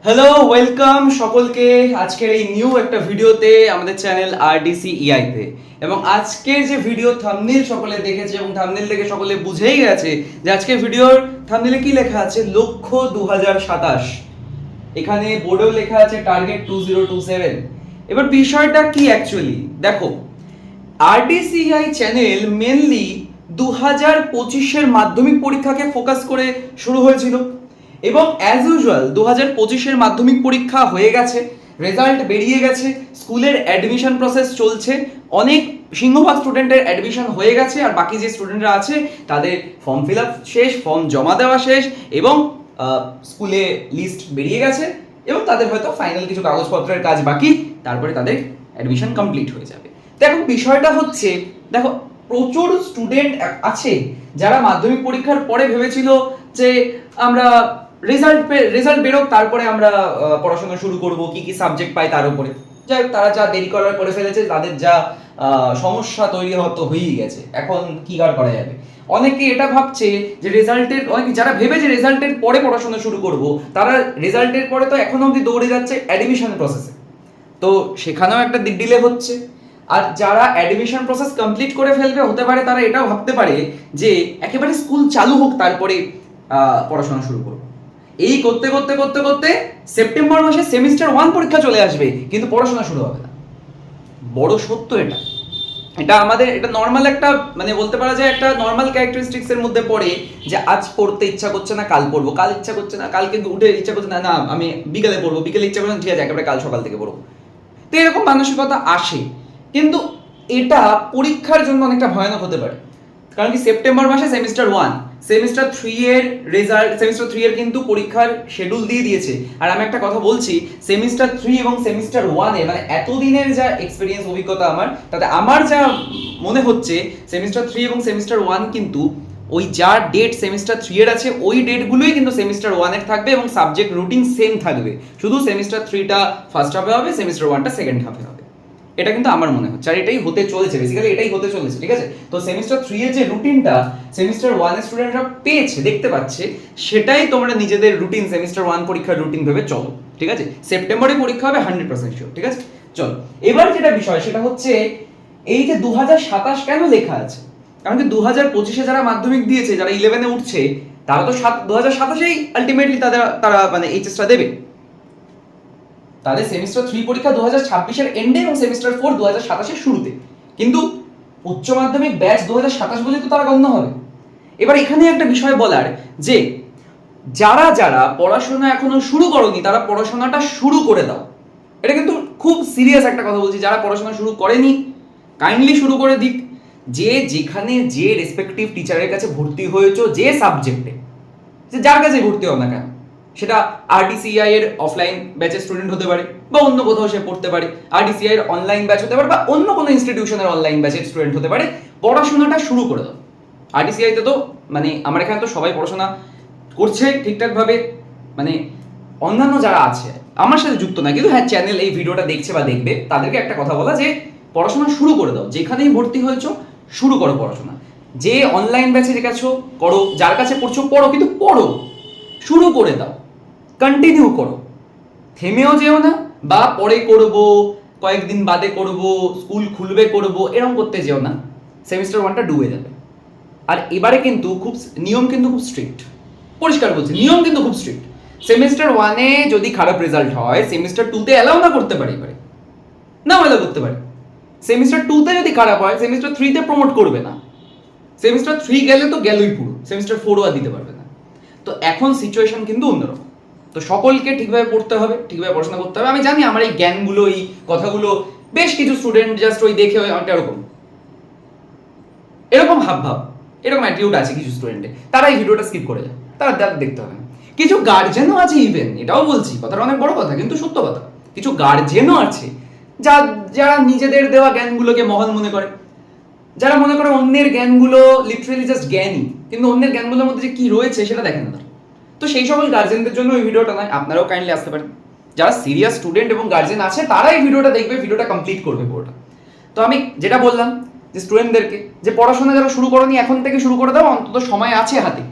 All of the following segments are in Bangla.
হ্যালো, ওয়েলকাম সকলকে আজকের এই নিউ একটা ভিডিওতে আমাদের চ্যানেল আরডিসি ইআইতে। এবং আজকের যে ভিডিও থাম্বনেল সকলে দেখেছে এবং থাম্বনেল দেখে সকলে বুঝেই গেছে যে আজকের ভিডিওর থাম্বনেলে কি লেখা আছে, লক্ষ্য 2027। এখানে বোর্ডেও লেখা আছে টার্গেট 2027। এবার বিষয়টা কি অ্যাকচুয়ালি দেখো, আরডিসিআই চ্যানেল মেনলি 2025-এর মাধ্যমিক পরীক্ষাকে ফোকাস করে শুরু হয়েছিল এবং অ্যাজ ইউজুয়াল 2025-এর মাধ্যমিক পরীক্ষা হয়ে গেছে, রেজাল্ট বেরিয়ে গেছে, স্কুলের অ্যাডমিশন প্রসেস চলছে, অনেক সিংহভাগ স্টুডেন্টের অ্যাডমিশন হয়ে গেছে আর বাকি যে স্টুডেন্টরা আছে তাদের ফর্ম ফিল আপ শেষ, ফর্ম জমা দেওয়া শেষ এবং স্কুলে লিস্ট বেরিয়ে গেছে এবং তাদের হয়তো ফাইনাল কিছু কাগজপত্রের কাজ বাকি, তারপরে তাদের অ্যাডমিশন কমপ্লিট হয়ে যাবে। দেখো বিষয়টা হচ্ছে, দেখো প্রচুর স্টুডেন্ট আছে যারা মাধ্যমিক পরীক্ষার পরে ভেবেছিল যে আমরা রেজাল্ট বেরোক তারপরে আমরা পড়াশোনা শুরু করব, কি কি সাবজেক্ট পাই তার উপরে। যাই হোক, তারা যা দেরি করে ফেলেছে, তাদের যা সমস্যা তৈরি হয়েই গেছে, এখন কি আর করা যাবে। অনেকে এটা ভাবছে যে অনেকে যারা ভেবে যে রেজাল্টের পরে পড়াশোনা শুরু করব, তারা রেজাল্টের পরে তো এখনো অবধি দৌড়ে যাচ্ছে অ্যাডমিশন প্রসেসে, তো সেখানেও একটা ডিলে হচ্ছে। আর যারা অ্যাডমিশন প্রসেস কমপ্লিট করে ফেলবে, হতে পারে তারা এটাও ভাবতে পারে যে একেবারে স্কুল চালু হোক তারপরে পড়াশোনা শুরু করবো। এই করতে করতে করতে করতে সেপ্টেম্বর মাসে সেমিস্টার 1 পরীক্ষা চলে আসবে, কিন্তু পড়াশোনা শুরু হবে না। বড় সত্য এটা। এটা নর্মাল একটা, মানে বলতে পারা যায় একটা নর্মাল ক্যারেক্টারিস্টিক্স এর মধ্যে পড়ে যে আজ পড়তে ইচ্ছা করছে না, কাল পড়বো, কাল ইচ্ছা করছে না, কালকে উঠে ইচ্ছা করছে না, না আমি বিকেলে পড়বো, বিকেলে ইচ্ছা করছে না, ঠিক আছে একেবারে কাল সকাল থেকে পড়বো। তো এরকম মানসিকতা আসে, কিন্তু এটা পরীক্ষার জন্য অনেকটা ভয়ানক হতে পারে। কারণ কি, সেপ্টেম্বর মাসে সেমিস্টার 1, সেমিস্টার 3 এর রেজাল্ট, সেমিস্টার 3 এর কিন্তু পরীক্ষার শিডিউল দিয়ে দিয়েছে। আর আমি একটা কথা বলছি, সেমিস্টার 3 এবং সেমিস্টার 1 এ মানে এতদিনের যা এক্সপেরিয়েন্স, অভিজ্ঞতা আমার, তাতে আমার যা মনে হচ্ছে সেমিস্টার 3 এবং সেমিস্টার 1 কিন্তু ওই যা ডেট সেমিস্টার 3 এর আছে ওই ডেটগুলোই কিন্তু সেমিস্টার 1 এর থাকবে এবং সাবজেক্ট রুটিন সেম থাকবে, শুধু সেমিস্টার 3টা ফার্স্ট হাফে হবে, সেমিস্টার 1টা সেকেন্ড হাফে হবে। এটা কিন্তু আমার মনে হচ্ছে, আর এটাই হতে চলেছে, বেসিক্যালি এটাই হতে চলেছে, ঠিক আছে। তো সেমিস্টার 3 এর যে রুটিনটা সেমিস্টার 1 এর স্টুডেন্টরা পেয়েছে, দেখতে পাচ্ছে, সেটাই তোমরা নিজেদের রুটিন সেমিস্টার 1 পরীক্ষার রুটিন ভেবে চলো, ঠিক আছে। সেপ্টেম্বরে পরীক্ষা হবে 100% শিওর, ঠিক আছে। চলো, এবার যেটা বিষয় সেটা হচ্ছে এই যে 2027 কেন লেখা আছে, কারণ কি 2025-এ যারা মাধ্যমিক দিয়েছে, যারা 11-এ উঠছে, তারা তো 2027-এই আলটিমেটলি তারা মানে এইচএসটা দেবে। তাদের সেমিস্টার 3 পরীক্ষা 2026-এর এন্ডে এবং সেমিস্টার 4 2027-এর শুরুতে, কিন্তু উচ্চ মাধ্যমিক ব্যাচ 2027 বলে তো তারা গণ্য হবে। এবার এখানে একটা বিষয় বলার যে যারা যারা পড়াশোনা এখনো শুরু করনি, তারা পড়াশোনাটা শুরু করে দাও। এটা কিন্তু খুব সিরিয়াস একটা কথা বলছি, যারা পড়াশোনা শুরু করেনি কাইন্ডলি শুরু করে দিক। যে যেখানে যে রেসপেক্টিভ টিচারের কাছে ভর্তি হয়েছো, যে সাবজেক্টে, যে যার কাছে ভর্তি হও না কেন, সেটা আরডিসিআই এর অফলাইন ব্যাচের স্টুডেন্ট হতে পারে বা অন্য কোথাও সে পড়তে পারে, আরডিসিআই এর অনলাইন ব্যাচ হতে পারে বা অন্য কোনো ইনস্টিটিউশনের অনলাইন ব্যাচের স্টুডেন্ট হতে পারে, পড়াশোনাটা শুরু করে দাও। আরডিসিআইতে তো মানে আমার এখানে তো সবাই পড়াশোনা করছে ঠিকঠাকভাবে, মানে অন্যান্য যারা আছে আমার সাথে যুক্ত না, কিন্তু হ্যাঁ চ্যানেল এই ভিডিওটা দেখছে বা দেখবে, তাদেরকে একটা কথা বলা যে পড়াশোনা শুরু করে দাও, যেখানেই ভর্তি হয়েছো শুরু করো পড়াশোনা। যে অনলাইন ব্যাচে গেছো করো, যার কাছে পড়ছো পড়ো, কিন্তু পড়ো, শুরু করে দাও, কন্টিনিউ করো, থেমেও যেও না বা পরে করব, কয়েকদিন বাদে করব, স্কুল খুলবে করব, এরকম করতে যেও না। সেমিস্টার 1টা ডুবে যাবে। আর এবারে কিন্তু নিয়ম কিন্তু খুব স্ট্রিক্ট, পরিষ্কার বলছি, নিয়ম কিন্তু খুব স্ট্রিক্ট। সেমিস্টার 1-এ যদি খারাপ রেজাল্ট হয়, সেমিস্টার 2-তে অ্যালাউ না করতে পারে, এবারে না অ্যালাউ করতে পারে। সেমিস্টার 2-তে যদি খারাপ হয়, সেমিস্টার 3-তে প্রমোট করবে না। সেমিস্টার 3 গেলে তো গেলই পুরো, সেমিস্টার 4ও আর দিতে পারবে না। তো এখন সিচুয়েশন কিন্তু অন্যরকম। তো সকলকে ঠিকভাবে পড়তে হবে, ঠিকভাবে পড়াশোনা করতে হবে। আমি জানি আমার এই জ্ঞানগুলো, এই কথাগুলো বেশ কিছু স্টুডেন্ট জাস্ট ওই দেখে অনেকটা এরকম হাবভাব, এরকম অ্যাটিটিউড আছে কিছু স্টুডেন্টের, তারা এই ভিডিওটা স্কিপ করে যায়, তারা দেখতে হবে না। কিছু গার্জেনও আছে, ইভেন এটাও বলছি, কথাটা অনেক বড় কথা কিন্তু সত্য কথা, কিছু গার্জেনও আছে যারা নিজেদের দেওয়া জ্ঞানগুলোকে মহান মনে করে, যারা মনে করে অন্যের জ্ঞানগুলো লিটারেলি জাস্ট জ্ঞানই, কিন্তু অন্যের জ্ঞানগুলোর মধ্যে যে কি রয়েছে সেটা দেখেন না। তো সেই সকল গার্জেনদের জন্য এই ভিডিওটা নয়, আপনারাও কাইন্ডলি আসতে পারেন। যারা সিরিয়াস স্টুডেন্ট এবং গার্জেন আছে তারা এই ভিডিওটা দেখবে, ভিডিওটা কমপ্লিট করবে পুরোটা। তো আমি যেটা বললাম যে স্টুডেন্টদেরকে যে পড়াশোনা যারা শুরু করনি এখন থেকে শুরু করে দাও, অন্তত সময় আছে হাতে,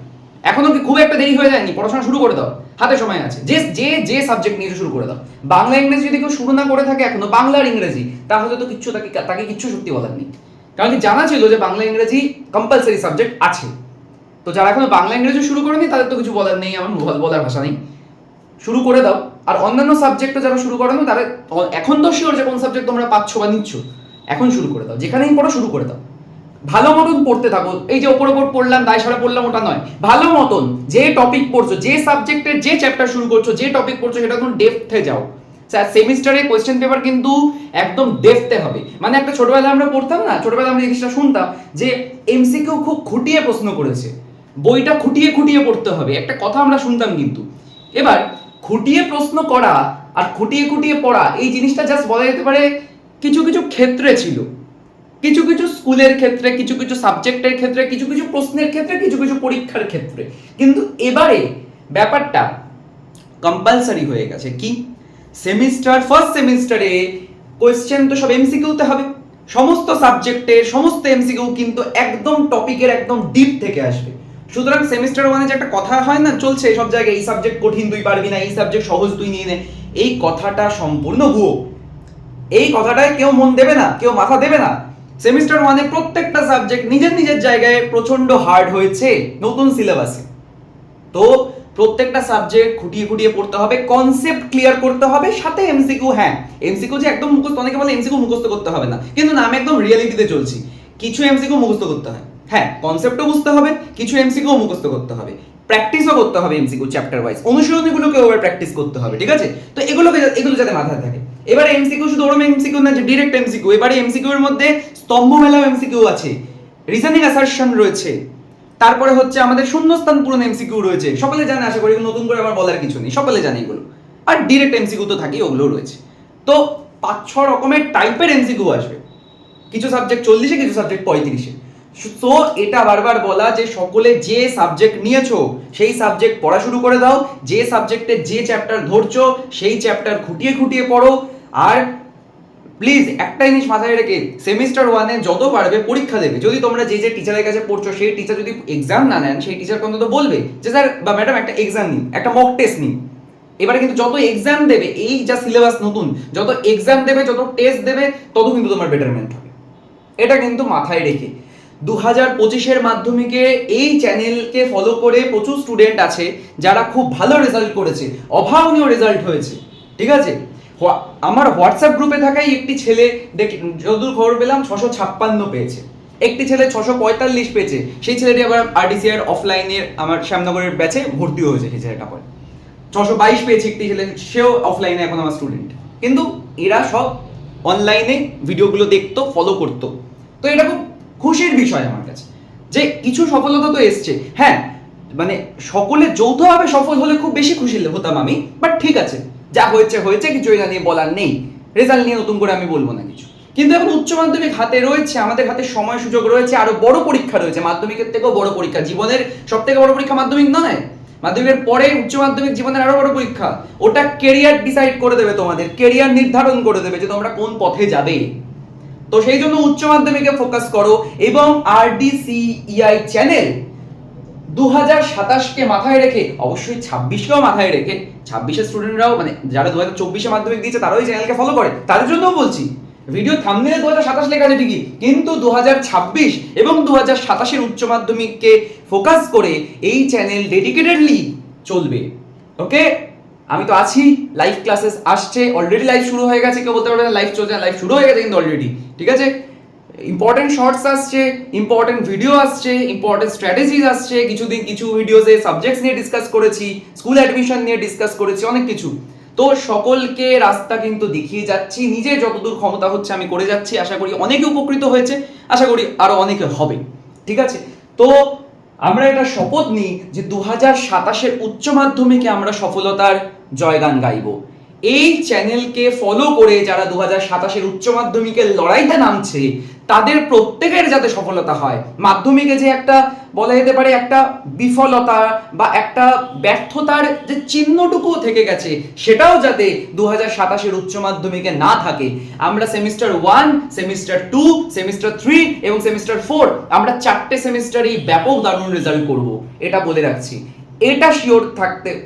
এখনো কি খুব একটা দেরি হয়ে যায়নি? পড়াশোনা শুরু করে দাও, হাতে সময় আছে। যে যে যে সাবজেক্ট নিয়ে শুরু করে দাও। বাংলা ইংরেজি যদি কেউ শুরু না করে থাকে এখনো, বাংলা আর ইংরেজি, তাহলে তো কিচ্ছু তাকে কিচ্ছু সত্যি বলার নেই। কারণ কি জানা ছিল যে বাংলা ইংরেজি কম্পালসারি সাবজেক্ট আছে। তো যারা এখনো বাংলা ইংরেজি শুরু করেনি তাদের তো কিছু বলার নেই, আমার বলার ভাষা নেই, শুরু করে দাও। আর অন্যান্য সাবজেক্টও যারা শুরু করেনো তাদের এখন তো শিওর যে কোন সাবজেক্ট তোমরা পাচ্ছ বা নিচ্ছ, এখন শুরু করে দাও, যেখানেই পড়ো শুরু করে দাও, ভালো মতন পড়তে থাকো। এই যে ওপর ওপর পড়লাম, দায় সারা পড়লাম, ওটা নয়, ভালো মতন যে টপিক পড়ছো, যে সাবজেক্টের যে চ্যাপ্টার শুরু করছো, যে টপিক পড়ছো, সেটা একদম ডেপথে যাও। সেমিস্টারে কোয়েশ্চেন পেপার কিন্তু একদম ডেপথে হবে। মানে একটা ছোটবেলায় আমরা পড়তাম না, ছোটবেলায় আমরা জিনিসটা শুনতাম যে এমসিকিউ খুব খুঁটিয়ে প্রশ্ন করেছে, বইটা খুঁটিয়ে খুঁটিয়ে পড়তে হবে, একটা কথা আমরা শুনতাম। কিন্তু এবার খুঁটিয়ে প্রশ্ন করা আর খুঁটিয়ে খুঁটিয়ে পড়া, এই জিনিসটা জাস্ট বলা যেতে পারে কিছু কিছু ক্ষেত্রে ছিল, কিছু কিছু স্কুলের ক্ষেত্রে, কিছু কিছু সাবজেক্টের ক্ষেত্রে, কিছু কিছু প্রশ্নের ক্ষেত্রে, কিছু কিছু পরীক্ষার ক্ষেত্রে। কিন্তু এবারে ব্যাপারটা কম্পালসারি হয়ে গেছে। কি ফার্স্ট সেমিস্টারে কোয়েশ্চেন তো সব এমসিকিউতে হবে, সমস্ত সাবজেক্টের সমস্ত এমসিকিউ কিন্তু একদম টপিকের একদম ডিপ থেকে আসবে। সুতরাং সেমিস্টার ওয়ানে যে একটা কথা হয় না, চলছে সব জায়গায়, এই সাবজেক্ট কঠিন তুই পারবি না, এই সাবজেক্ট সহজ তুই নিয়ে নে, এই কথাটা সম্পূর্ণ ভুয়ো। এই কথাটায় কেউ মন দেবে না, কেউ মাথা দেবে না। সেমিস্টার ওয়ানে প্রত্যেকটা সাবজেক্ট নিজের নিজের জায়গায় প্রচন্ড হার্ড হয়েছে নতুন সিলেবাসে। তো প্রত্যেকটা সাবজেক্ট খুঁটিয়ে খুঁটিয়ে পড়তে হবে, কনসেপ্ট ক্লিয়ার করতে হবে, সাথে এমসিকিউ। হ্যাঁ, এমসিকিউ যে একদম মুখস্থ, অনেকে বলে এমসিকিউ মুখস্থ করতে হবে না, কিন্তু না, আমি একদম রিয়েলিটিতে চলছি। কিছু এমসিকিউ মুখস্থ করতে হয়, হ্যাঁ, কনসেপ্টও বুঝতে হবে, কিছু এমসিকিউ মুখস্থ করতে হবে, প্র্যাকটিসও করতে হবে, এমসিকিউ চ্যাপ্টার ওয়াইজ অনুশীলনীগুলোকে ওভার প্র্যাকটিস করতে হবে, ঠিক আছে? তো এগুলো যাতে মাথায় থাকে। এবারে এমসিকিউ শুধু ওরকম এমসিকিউ না যে ডিরেক্ট এমসিকিউ, এবারে এমসিকিউ এর মধ্যে স্তম্ভ মেলাও এমসিকিউ আছে, রিজনিং অ্যাসারশন রয়েছে, তারপরে হচ্ছে আমাদের শূন্যস্থান পূরণ এমসিকিউ রয়েছে। সকলে জানে, আশা করি নতুন করে আমার বলার কিছু নেই, সকলে জানে এগুলো। আর ডিরেক্ট এমসিকিউ তো থাকেই, ওগুলো রয়েছে। তো 5-6 রকমের টাইপের এমসিকিউ আসবে, কিছু সাবজেক্ট 40-এ, কিছু সাবজেক্ট 35-এ। তো এটা বারবার বলা যে সকলে যে সাবজেক্ট নিয়েছো সেই সাবজেক্ট পড়া শুরু করে দাও, যে সাবজেক্টে যে চ্যাপ্টার ধরছো সেই চ্যাপ্টার খুঁটিয়ে খুঁটিয়ে পড়ো। আর প্লিজ একটা জিনিস মাথায় রেখে, সেমিস্টার ওয়ানে যত পারবে পরীক্ষা দেবে। যদি তোমরা যে যে টিচারের কাছে পড়ছো সেই টিচার যদি এক্সাম না নেন, সেই টিচার অন্তত বলবে যে স্যার বা ম্যাডাম একটা এক্সাম নিন, একটা মক টেস্ট নিন। এবারে কিন্তু যত এক্সাম দেবে, এই যা সিলেবাস নতুন, যত এক্সাম দেবে, যত টেস্ট দেবে, তত কিন্তু তোমার বেটারমেন্ট হবে। এটা কিন্তু মাথায় রেখে 2025-এর মাধ্যমিকে এই চ্যানেলকে ফলো করে প্রচুর স্টুডেন্ট আছে যারা খুব ভালো রেজাল্ট করেছে, অভাবনীয় রেজাল্ট হয়েছে, ঠিক আছে? আমার হোয়াটসঅ্যাপ গ্রুপে থাকাই একটি ছেলে যদুর খবর পেলাম 656 পেয়েছে, একটি ছেলে 645 পেয়েছে। সেই ছেলেটি আবার আরডিসিআর অফলাইনের আমার শ্যামনগরের ব্যাচে ভর্তি হয়েছে, সেই ছেলেটা পরে 622 পেয়েছে একটি ছেলে, সেও অফলাইনে এখন আমার স্টুডেন্ট। কিন্তু এরা সব অনলাইনে ভিডিওগুলো দেখতো, ফলো করতো। তো এটা খুব খুশির বিষয় আমার কাছে যে কিছু সফলতা তো এসছে। হ্যাঁ, মানে সকলে যৌথভাবে সফল হলে খুব বেশি খুশি হতাম আমি, বাট ঠিক আছে, যা হয়েছে হয়েছে, কিছু এটা নিয়ে বলার নেই, রেজাল্ট নিয়ে নতুন করে আমি বলবো না কিছু। কিন্তু এখন উচ্চ মাধ্যমিক হাতে রয়েছে, আমাদের হাতে সময় সুযোগ রয়েছে, আরো বড় পরীক্ষা রয়েছে, মাধ্যমিকের থেকেও বড় পরীক্ষা, জীবনের সব থেকে বড় পরীক্ষা মাধ্যমিক নয়, মাধ্যমিকের পরে উচ্চ মাধ্যমিক জীবনের আরো বড় পরীক্ষা। ওটা কেরিয়ার ডিসাইড করে দেবে, তোমাদের কেরিয়ার নির্ধারণ করে দেবে যে তোমরা কোন পথে যাবে। তো সেই জন্য উচ্চ মাধ্যমিকে ফোকাস করো। এবং RDCEI চ্যানেল 2027-কে মাথায় রেখে, অবশ্যই 26-কেও মাথায় রেখে, 26-এর স্টুডেন্টরাও, মানে যারা 2024-এ মাধ্যমিক দিয়েছে তারাও এই চ্যানেলকে ফলো করে, তাদের জন্যও বলছি। ভিডিও থাম্বনেলে 2027 লেখা আছে ঠিকই, কিন্তু 2026 এবং 2027-এর উচ্চ মাধ্যমিককে ফোকাস করে এই চ্যানেল ডেডিকেটেডলি চলবে। ওকে, আমি তো আছি, লাইভ ক্লাসেস আসছে, অলরেডি লাইভ শুরু হয়ে গেছে, কেউ বলতে পারবে লাইভ চলছে, লাইভ শুরু হয়ে গেছে কিন্তু অলরেডি, ঠিক আছে? ইম্পর্টেন্ট শর্টস আসছে, ইম্পর্টেন্ট ভিডিও আসছে, ইম্পর্টেন্ট স্ট্র্যাটেজিজ আসছে, কিছু ভিডিওতে সাবজেক্টস নিয়ে ডিসকাস করেছি, স্কুল অ্যাডমিশন নিয়ে ডিসকাস করেছি, অনেক কিছু। তো সকলকে রাস্তা কিন্তু দেখিয়ে যাচ্ছি, নিজে যতদূর ক্ষমতা হচ্ছে আমি করে যাচ্ছি। আশা করি অনেকে উপকৃত হয়েছে, আশা করি আরো অনেকে হবে, ঠিক আছে? তো আমরা এটা শপথ নিই যে 2027-এর উচ্চ মাধ্যমিকে আমরা সফলতার জয়গান গাইব। এই চ্যানেলকে ফলো করে যারা 2027-এর উচ্চ মাধ্যমিকের লড়াইতে নামছে তাদের প্রত্যেকের যাতে সফলতা হয়। মাধ্যমিকে যে একটা বলা যেতে পারে একটা বিফলতা বা একটা ব্যর্থতার যে চিহ্নটুকু থেকে গেছে, সেটাও যাতে 2027 উচ্চ মাধ্যমিকে না থাকে। আমরা সেমিস্টার 1, সেমিস্টার 2, সেমিস্টার 3 এবং সেমিস্টার 4 আমরা 4টে সেমিস্টারই ব্যাপক দারুণ রেজাল্ট করব, এটা বলে রাখছি। এটা শিওর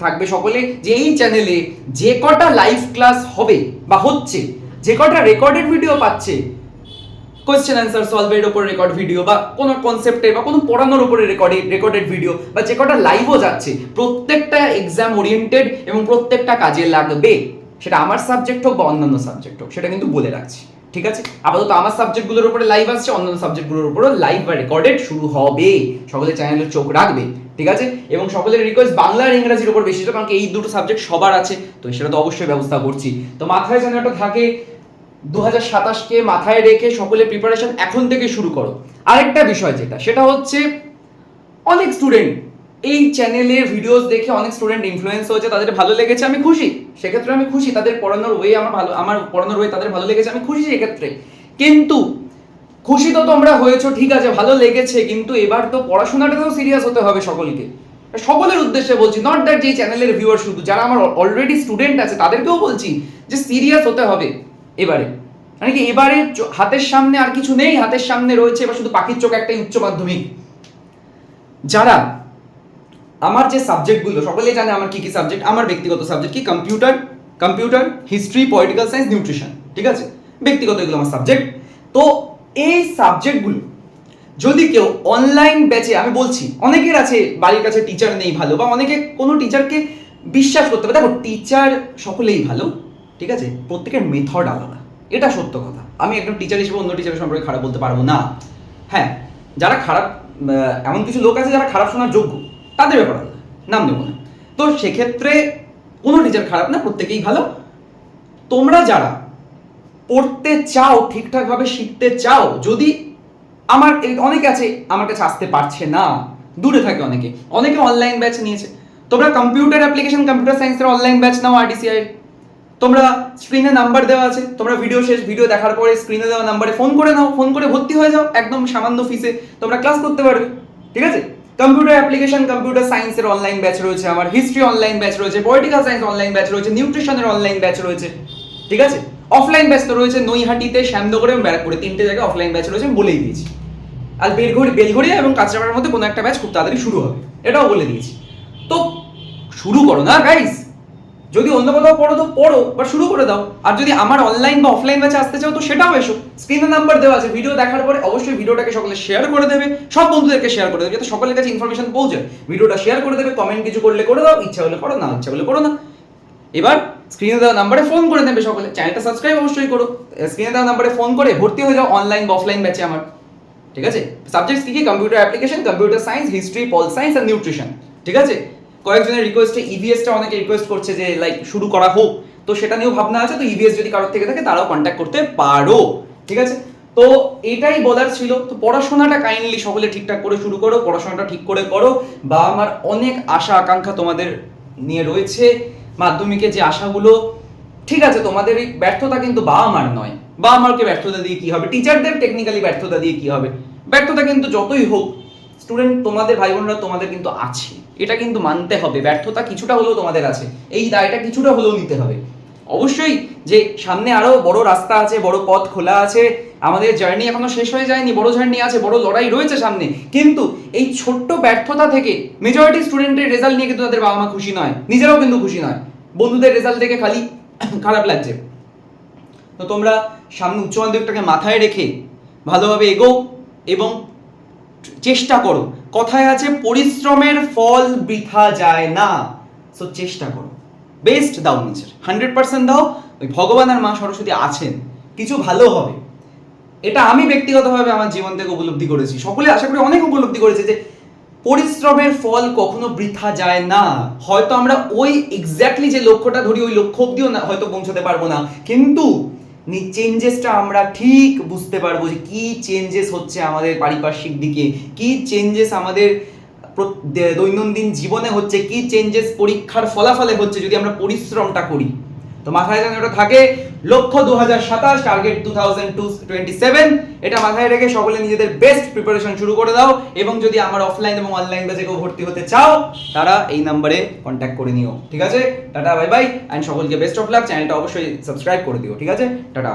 থাকবে সকলে যে এই চ্যানেলে যে কটা লাইভ ক্লাস হবে বা হচ্ছে, যে কটা রেকর্ডেড ভিডিও পাচ্ছে, কোয়েশ্চেন অ্যান্সার সলভের উপর রেকর্ড ভিডিও বা কোনো কনসেপ্টে বা কোনো পড়ানোর উপরে রেকর্ডেড ভিডিও বা যে কটা লাইভও যাচ্ছে, প্রত্যেকটা এক্সাম ওরিয়েন্টেড এবং প্রত্যেকটা কাজে লাগবে। সেটা আমার সাবজেক্ট হোক বা অন্যান্য সাবজেক্ট হোক, সেটা কিন্তু বলে রাখছি, ঠিক আছে? আপাতত আমার সাবজেক্টগুলোর উপরে লাইভ আসছে, অন্যান্য সাবজেক্টগুলোর উপরও লাইভ বা রেকর্ডেড শুরু হবে। সকলে চ্যানেলে চোখ রাখবে, ঠিক আছে? এবং সকলের রিকোয়েস্ট বাংলা আর ইংরেজির উপর বেশি, কারণ এই দুটো সাবজেক্ট সবার আছে, তো সেটা তো অবশ্যই ব্যবস্থা করছি। তো মাথায় যেন একটা থাকে 2027কে মাথায় রেখে সকলে প্রিপারেশন এখন থেকে শুরু করো। আরেকটা বিষয় যেটা, সেটা হচ্ছে অনেক স্টুডেন্ট এই চ্যানেলের ভিডিওস দেখে অনেক স্টুডেন্ট ইনফ্লুয়েন্স হয়েছে, তাদের ভালো লেগেছে, আমি খুশি। সেক্ষেত্রে আমি খুশি, তাদের পড়ানোর ওয়ে আমার পড়ানোর ওয়ে তাদের ভালো লেগেছে, আমি খুশি সেক্ষেত্রে। কিন্তু খুশি তো তোমরা হয়েছো, ঠিক আছে, ভালো লেগেছে, কিন্তু এবার তো পড়াশোনাটাতেও সিরিয়াস হতে হবে সকলকে। সকলের উদ্দেশ্যে বলছি, নট দ্যাট যে চ্যানেলের ভিউয়ার শুধু, যারা আমার অলরেডি স্টুডেন্ট আছে তাদেরকেও বলছি যে সিরিয়াস হতে হবে এবারে। মানে কি, এবারে হাতের সামনে আর কিছু নেই, হাতের সামনে রয়েছে এবার শুধু পাখির চোখ একটাই, উচ্চ মাধ্যমিক। যারা আমার যে সাবজেক্টগুলো, সকলেই জানে আমার কি কি সাবজেক্ট, আমার ব্যক্তিগত সাবজেক্ট কি, computer, history, political science, nutrition, ঠিক আছে? ব্যক্তিগত এগুলো আমার সাবজেক্ট। তো এই সাবজেক্টগুলো যদি কেউ অনলাইন ব্যাচে, আমি বলছি অনেকের আছে বাড়ির কাছে টিচার নেই ভালো, বা অনেকে কোনো টিচারকে বিশ্বাস করতে পারে। দেখো, টিচার সকলেই ভালো, ঠিক আছে, প্রত্যেকের মেথড আলাদা, এটা সত্য কথা। আমি একজন টিচার হিসেবে অন্য টিচারের সম্পর্কে খারাপ বলতে পারবো না। হ্যাঁ, যারা খারাপ, এমন কিছু লোক আছে যারা খারাপ শোনার যোগ্য, তাদের ব্যাপার আলাদা, নাম নেবো না। তো সেক্ষেত্রে কোনো টিচার খারাপ না, প্রত্যেকেই ভালো। তোমরা যারা পড়তে চাও, ঠিকঠাকভাবে শিখতে চাও, যদি আমার অনেকে আছে আমার কাছে আসতে পারছে না, দূরে থাকে অনেকে অনলাইন ব্যাচ নিয়েছে। তোমরা কম্পিউটার অ্যাপ্লিকেশন, কম্পিউটার সায়েন্সের অনলাইন ব্যাচ নাও আরডিসিআই। তোমরা স্ক্রিনে নাম্বার দেওয়া আছে, তোমরা ভিডিও দেখার পরে স্ক্রিনে দেওয়া নাম্বারে ফোন করে নাও, ফোন করে ভর্তি হয়ে যাও, একদম সামান্য ফিসে তোমরা ক্লাস করতে পারবে, ঠিক আছে? কম্পিউটার অ্যাপ্লিকেশন, কম্পিউটার সায়েন্সের অনলাইন ব্যাচ রয়েছে, আমার হিস্ট্রি অনলাইন ব্যাচ রয়েছে, পলিটিক্যাল সায়েন্স অনলাইন ব্যাচ রয়েছে, নিউট্রিশনের অনলাইন ব্যাচ রয়েছে, ঠিক আছে? অফলাইন ব্যাচ তো রয়েছে নৈহাটিতে, শ্যামনগরে এবং ব্যারাকপুরে, 3টে জায়গায় অফলাইন ব্যাচ রয়েছে, আমি বলেই দিয়েছি। আর বেলঘড়িয়া এবং কাঁচরাপাড়ার মধ্যে কোনো একটা ব্যাচ খুব তাড়াতাড়ি শুরু হবে, এটাও বলে দিয়েছি। তো শুরু করো না গাইস, যদি অন্য কোথাও পড়ো তো পড়ো, বা শুরু করে দাও। আর যদি আমার অনলাইন বা অফলাইন ব্যাচে আসতে চাও তো সেটাও এসো, স্ক্রিনে নাম্বার দেওয়া আছে। ভিডিও দেখার পরে অবশ্যই ভিডিওটাকে সকলে শেয়ার করে দেবে, সব বন্ধুদেরকে শেয়ার করে দেবে, যাতে সকলের কাছে ইনফরমেশন পৌঁছায়। ভিডিওটা শেয়ার করে দেবে, কমেন্ট কিছু করলে করে দাও, ইচ্ছা হলে করো, না ইচ্ছা হলে করো না। এবার স্ক্রিনে দেওয়া নাম্বারে ফোন করে নেবে সকলে, চ্যানেলটা সাবস্ক্রাইব অবশ্যই করো, স্ক্রিনে দেওয়া নাম্বারে ফোন করে ভর্তি হয়ে যাও অনলাইন বা অফলাইন ব্যাচে আমার, ঠিক আছে? সাবজেক্টস কি কি, computer application, computer science, history, pol science আর নিউট্রিশন, ঠিক আছে? কয়েকজনের রিকোয়েস্টে ইভিএসটা অনেকে রিকোয়েস্ট করছে যে লাইক শুরু করা হোক, তো সেটা নিয়েও ভাবনা আছে। তো ইভিএস যদি কারোর থেকে থাকে তারাও কন্ট্যাক্ট করতে পারো, ঠিক আছে? তো এটাই বলার ছিল। তো পড়াশোনাটা কাইন্ডলি সকলে ঠিকঠাক করে শুরু করো, পড়াশোনাটা ঠিক করে করো। বা আমার অনেক আশা আকাঙ্ক্ষা তোমাদের নিয়ে রয়েছে, মাধ্যমিকে যে আশাগুলো, ঠিক আছে, তোমাদের এই ব্যর্থতা কিন্তু বাবা মার নয়। বাবা মারকে ব্যর্থতা দিয়ে কি হবে, টিচারদের টেকনিক্যালি ব্যর্থতা দিয়ে কি হবে? ব্যর্থতা কিন্তু যতই হোক, স্টুডেন্ট তোমাদের ভাই বোনরা তোমাদের কিন্তু আছে, এটা কিন্তু মানতে হবে। ব্যর্থতা কিছুটা হলেও তোমাদের আছে, এই দায়টা কিছুটা হলেও নিতে হবে। অবশ্যই যে সামনে আরো বড় রাস্তা আছে, বড় পথ খোলা আছে, আমাদের জার্নি এখনো শেষ হয়ে যায়নি, বড় জার্নি আছে, বড় লড়াই রয়েছে সামনে। কিন্তু এই ছোট্ট ব্যর্থতা থেকে মেজরিটি স্টুডেন্টের রেজাল্ট নিয়ে কিন্তু তাদের বাবা মা খুশি নয়, নিজেরাও কিন্তু খুশি নয়, বন্ধুদের রেজাল্ট দেখে খালি খারাপ লাগছে। তো তোমরা সামনে উচ্চ মাধ্যমিকটাকে মাথায় রেখে ভালোভাবে এগো এবং চেষ্টা করো। কথায় আছে পরিশ্রমের ফল বৃথা যায় না, সো চেষ্টা করো, বেস্ট দাও, নিজের 100% দাও। ওই ভগবান আর মা সরস্বতী আছেন, কিছু ভালো হবে। এটা আমি ব্যক্তিগতভাবে আমার জীবন থেকে উপলব্ধি করেছি, সকলে আশা করি অনেক উপলব্ধি করেছে যে পরিশ্রমের ফল কখনো বৃথা যায় না। হয়তো আমরা ওই এক্স্যাক্টলি যে লক্ষ্যটা ধরি ওই লক্ষ্য অব্দিও না হয়তো পৌঁছতে পারবো না, কিন্তু চেঞ্জেসটা আমরা ঠিক বুঝতে পারবো যে কি চেঞ্জেস হচ্ছে আমাদের পারিপার্শ্বিক দিকে, কি চেঞ্জেস আমাদের দৈনন্দিন জীবনে হচ্ছে, কি চেঞ্জেস পরীক্ষার ফলাফলে হচ্ছে যদি আমরা পরিশ্রমটা করি। তো মাথায় যেন ওটা থাকে, লক্ষ্য 2027, টার্গেট 2027। এটা মাথায় রেখে সকলে নিজেদের বেস্ট প্রিপারেশন শুরু করে দাও, এবং যদি আমার অফলাইন এবং অনলাইন ব্যাচে কেউ ভর্তি হতে চাও তারা এই নাম্বারে কন্ট্যাক্ট করে নিও। ঠিক আছে, টাটা বাই বাই, অ্যান্ড সকলকে বেস্ট অফ লাক। চ্যানেলটা অবশ্যই সাবস্ক্রাইব করে দিও। ঠিক আছে, টাটা।